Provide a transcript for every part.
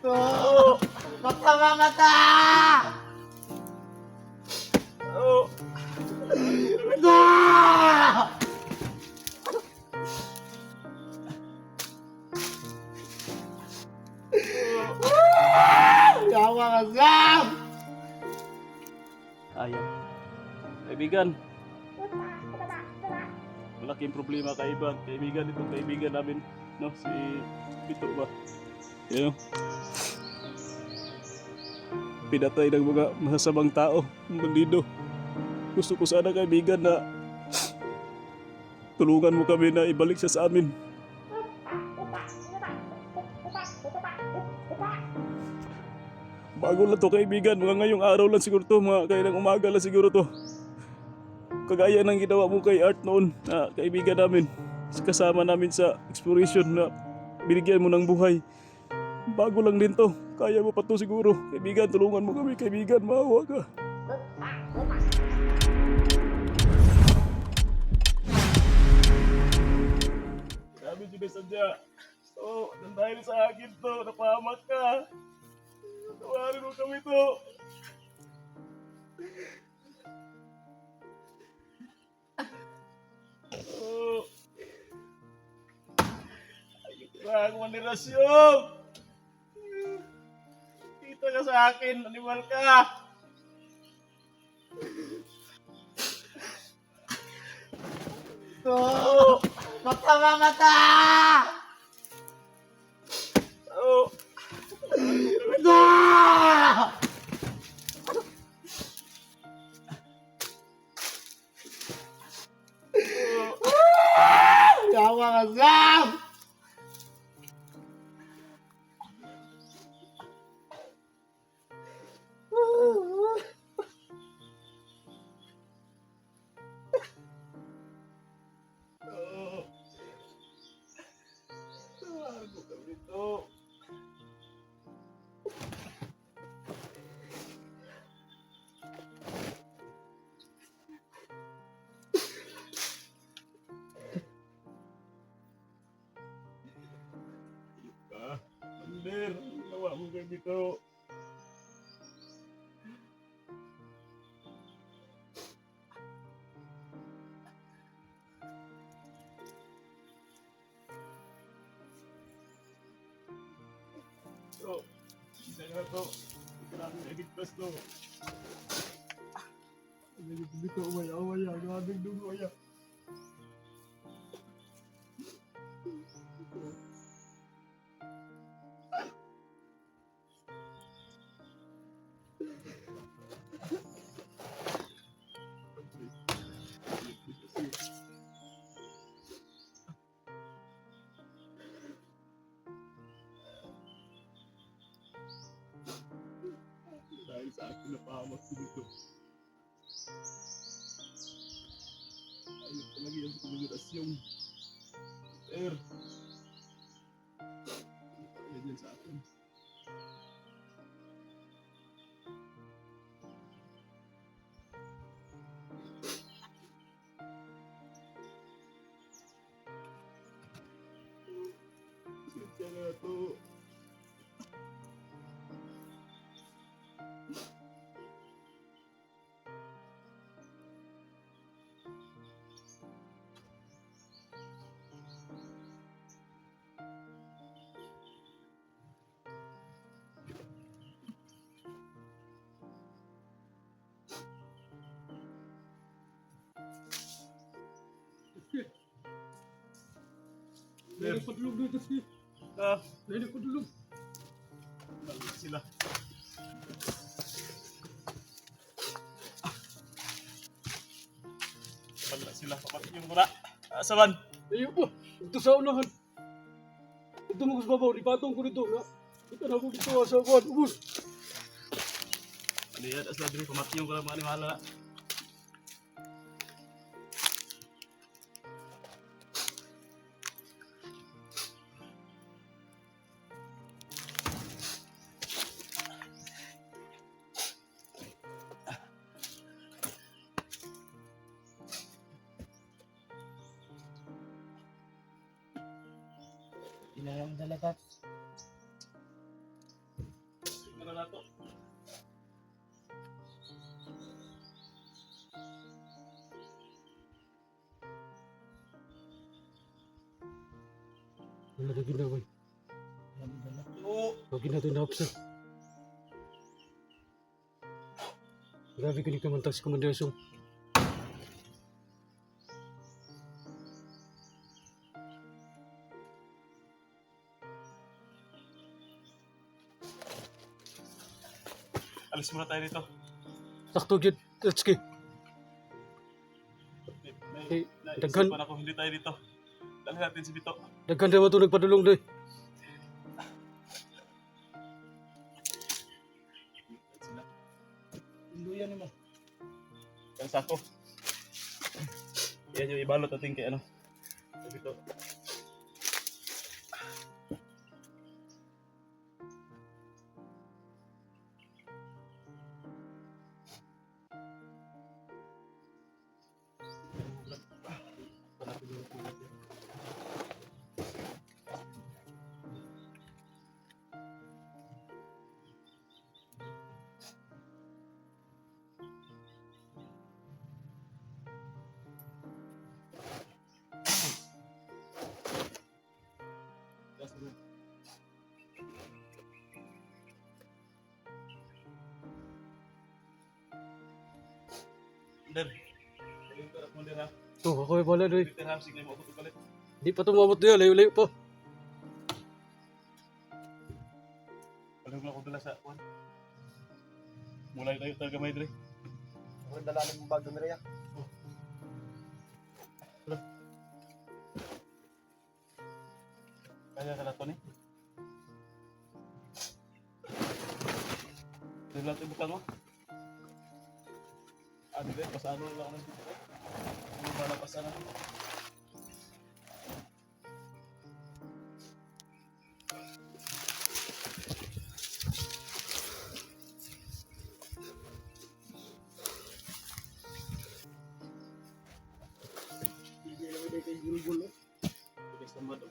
Oh, mata mata! Oh. Ah! Yawa ka, Sam! Ayan. Kaibigan, malaking problema kaibigan itong kaibigan namin, no, si Pito ba? You know, pinatay ng mga masasamang tao, bandido. Gusto ko sana kaibigan na tulungan mo kami na ibalik siya sa amin. Bago lang to kaibigan, mga ngayong araw lang siguro to, mga kailang umaga lang siguro to. Kagaya ng ginawa mo kay Art noon na kaibigan namin. Kasama namin sa exploration na binigyan mo ng buhay. Bago lang din to. Kaya mo pa to siguro. Kaibigan, tulungan mo kami. Kaibigan, maawa ka. Sabi sinasadya. So, dahil sa akin to, napahamak ka. Tawarin mo kami to. Oh. Ayun lang, manirasyon. Kita ka sa akin, animal ka. Oh, mata mata! Oh. Ah! Yawa ka, Sam! Oh. Tawarin mo kami to. Ander, nawa mo kayo dito. So, isa na to. Grabe na ligtas to. Dito, umaya. Grabing dugo, umaya. Dahil sa akin napahamak si dito. Ayun talaga yan sa komunikasyon. Sir. Ayun yan sa akin. Sensya na to. Dari padulog dito si. Ah, Dari padulog. balik sila. Balik sila. Papatin yung muna. Asaban. Ayo po. Ito sa unahan. Ito mo babaw. Ipatong ko dito. Na. Ito na ko dito sa kuwan. Ubus. Ano yan? Asla din pamati yung mga animala. Inayang dalagat. na nato. Wala na ginawa. Oo. Huwag natin na-upset. Grabe ka ni kamantag si Commander Song. Alis muna tayo dito. Sakto gid, Tatsuki. May daghan. naisipan ako, hindi tayo dito. Dali natin si Bito. Daghan naman ito nagpadulong doy. Luyan mo. Ang sako. Yan yung ibalot natin kay ano. Kay Bito. Under. Under ha. Oh, ako ay wala doy. Under ha. Sige mo ako tupalit. Di pa tumabot doy, layo-layo pa. Paling ko dala sa kuan. Mulai tayo talaga may dre. Ako dalanin mo bago nila. Kaya ka na to ni. Dili natin butang mo. Ano ba? Pasano lang ako dito. Ano ba na pasano? Bilis naman daw.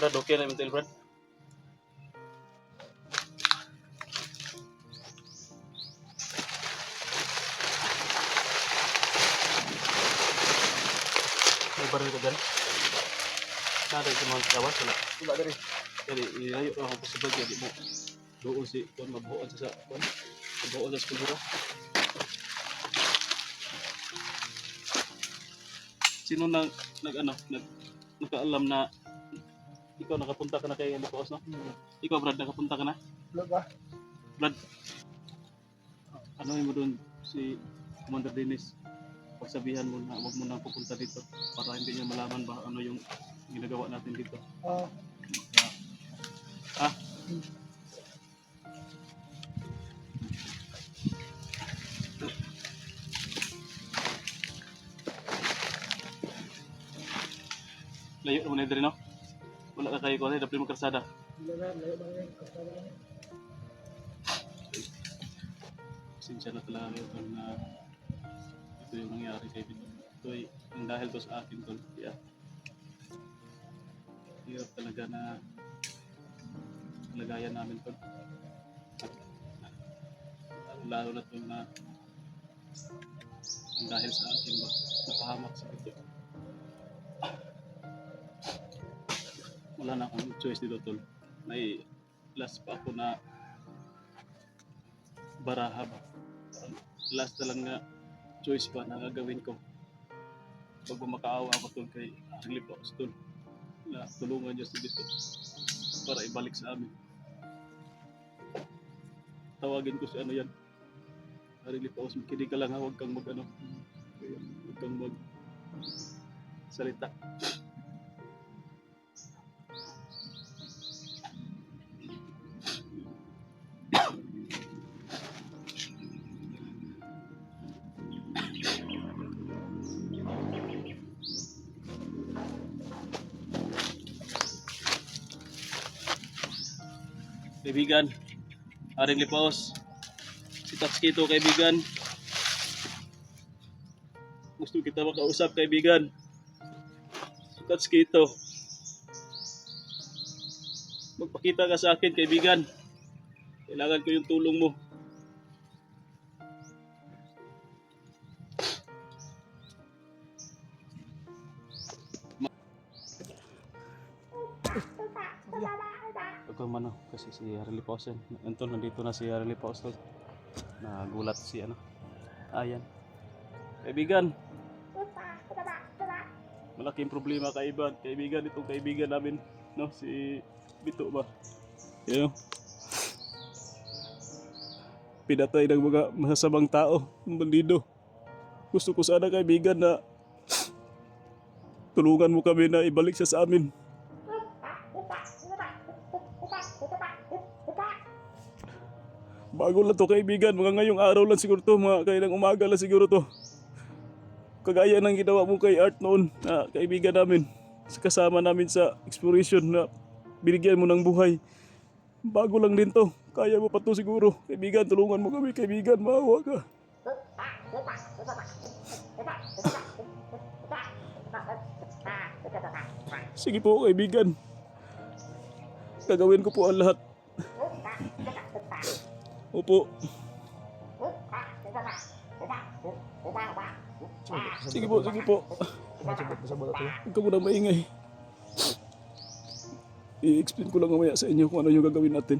Brad, okay na yung tail, Brad. May baril ka dyan? Nada yung mga kawas, wala. Wala dari. Jadi, ilayo lang ako sa bagay. Di mo doon si Kuan mabuhuan sa Kuan. Mabuhuan sa skulptura. Sino nakaalam na ikaw nakapunta ka na kay Lipaos, no? Ikaw, Brad, nakapunta ka na? Wala ba? Brad, ano mo doon si Commander Dennis? Pagsabihan mo na huwag mo nang pupunta dito para hindi niya malaman ba ano yung ginagawa natin dito. Ah? Layo naman na rin, no? Wala ka kayo ko na, dapat mo karsada. Sinsya na talaga ito na ito yung nangyari kay Bito. Ito ay ang dahil to sa akin to. Kaya hirap talaga na lagayan namin to. Lalo na ito na ang dahil sa akin ba napahamak sa Bito. Wala na akong choice dito, tol. May last pa ako na baraha ba. Last na lang na choice pa na gagawin ko. Pag makaawa ako, tol, kay Lipaos, tol, na tulungan niya si Bito para ibalik sa amin. Tawagin ko si ano yan. Lipaos, makinig ka lang ha, huwag kang mag ano. Huwag kang mag salita. Kaibigan, Aring Lipaos. Si Tatsuki to, kaibigan. Gusto kita makausap, kaibigan. Si Tatsuki to. Magpakita ka sa akin, kaibigan. Kailangan ko yung tulong mo. Ako man kasi si Harley Pausen. Antol, nandito na si Harley Pausen. Nagulat si ano. Ayan. Kaibigan. Malaking problema kaibigan itong kaibigan namin, no, si Bito ba. You know? Pinatay ng mga masasamang tao, bandido. Gusto ko sana kaibigan na tulungan mo kami na ibalik siya sa amin. Bago lang to kaibigan, mga ngayong araw lang siguro to, mga kailang umaga lang siguro to. Kagaya ng ginawa mo kay Art noon, na kaibigan namin, kasama namin sa exploration na binigyan mo ng buhay. Bago lang din to, kaya mo pa to siguro. Kaibigan, tulungan mo kami kaibigan, maawa ka. Sige po kaibigan, gagawin ko po ang lahat. Opo. Sige po, sige po. Huwag ka muna maingay. I-explain ko lang mamaya sa inyo kung ano yung gagawin natin.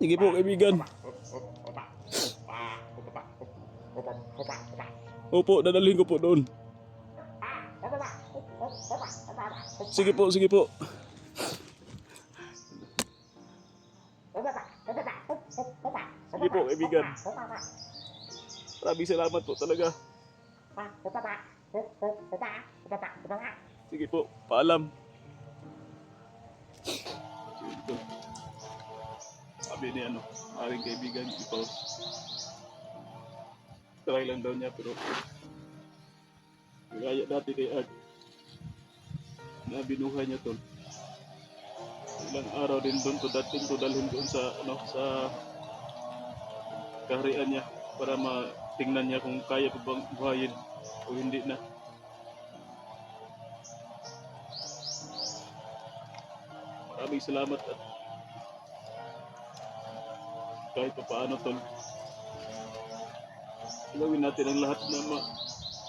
Sige po, kaibigan. Opo, dadalhin ko po doon. Sige po, sige po. Sige po, kaibigan. Maraming salamat po talaga. Sige po, paalam. Sabi ni ano, aring kaibigan ito. Try lang daw niya pero gaya dati kay Art na binuhay niya tol. Ilang araw din doon to dating to dalhin doon sa ano sa kaharian niya para matingnan niya kung kaya pa bang buhayin o hindi na. Maraming salamat at kahit pa paano tol, gawin natin ang lahat na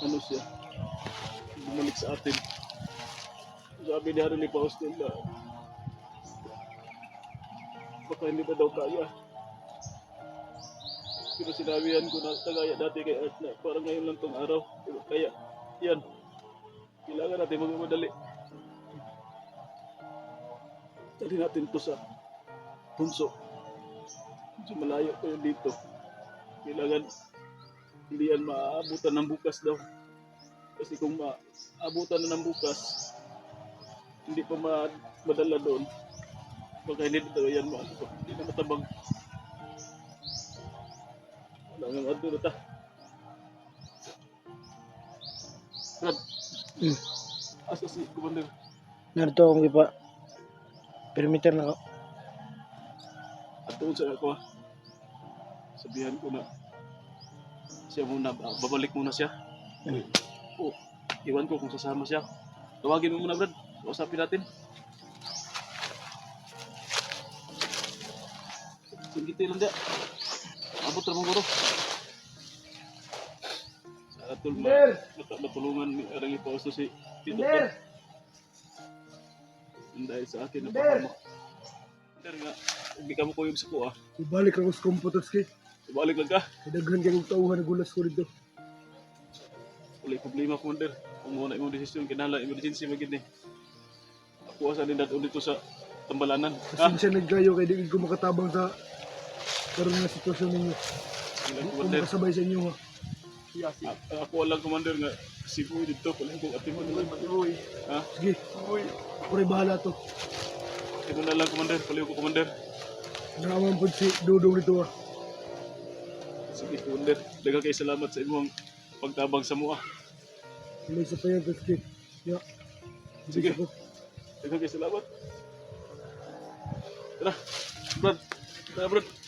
ano siya, bumalik sa atin. Sabi ni Harley Pausen na baka hindi na daw kaya. Pero sinabihan ko na tagaya dati kay Art na parang ngayon lang tong araw. Pero kaya, yan. Kailangan natin magmamadali. Dali natin to sa punso. Medyo malayo ko yun dito. Kailangan hindi yan maabutan ng bukas daw. Kasi kung maabutan na ng bukas, hindi pa madala doon. Baka hindi daw yan hindi na matabang. Wala nga adto na ta. Brad. Asa si Commander? Narito akong ipa. Perimeter na ako. At doon sa ako sabihan ko na siya muna, babalik muna siya. Oh, iwan ko kung sasama siya. Tawagin mo muna Brad. Kausapin natin. Sige lang dia. Abot ra mo guro. Sa atul matulungan ni Arang Pausen si Tito. Dahil sa akin na pahamo. Pero nga, hindi ka mo kuyog sa ko Ibalik ako sa komputos kay. Ibalik lang ka. Daghan kayong tauhan na gulas ko dito. Wala problema, Commander. Kung muna imong desisyon, kinala emergency magid ni. Ako asa din dato dito sa Tambalanan. Pasensya nagkayo kay di ko makatabang sa karon nga sitwasyon ninyo. Ilang Kung Commander. makasabay sa inyo ha. Ako lang, Commander, nga sigoy dito. Kung kung atin mo naman. Ha? Sige. Ako rin bahala to. Ito na lang, Commander. Paliw ko, Commander. Naaman po si Dudong dito ha. Sige, Commander. Daghang kay salamat sa imong pagtabang sa mua. May isa pa yan. Sige. Yeah. Sige. Ako. Daghang kay salamat. Tara. Brad. Tara, Brad.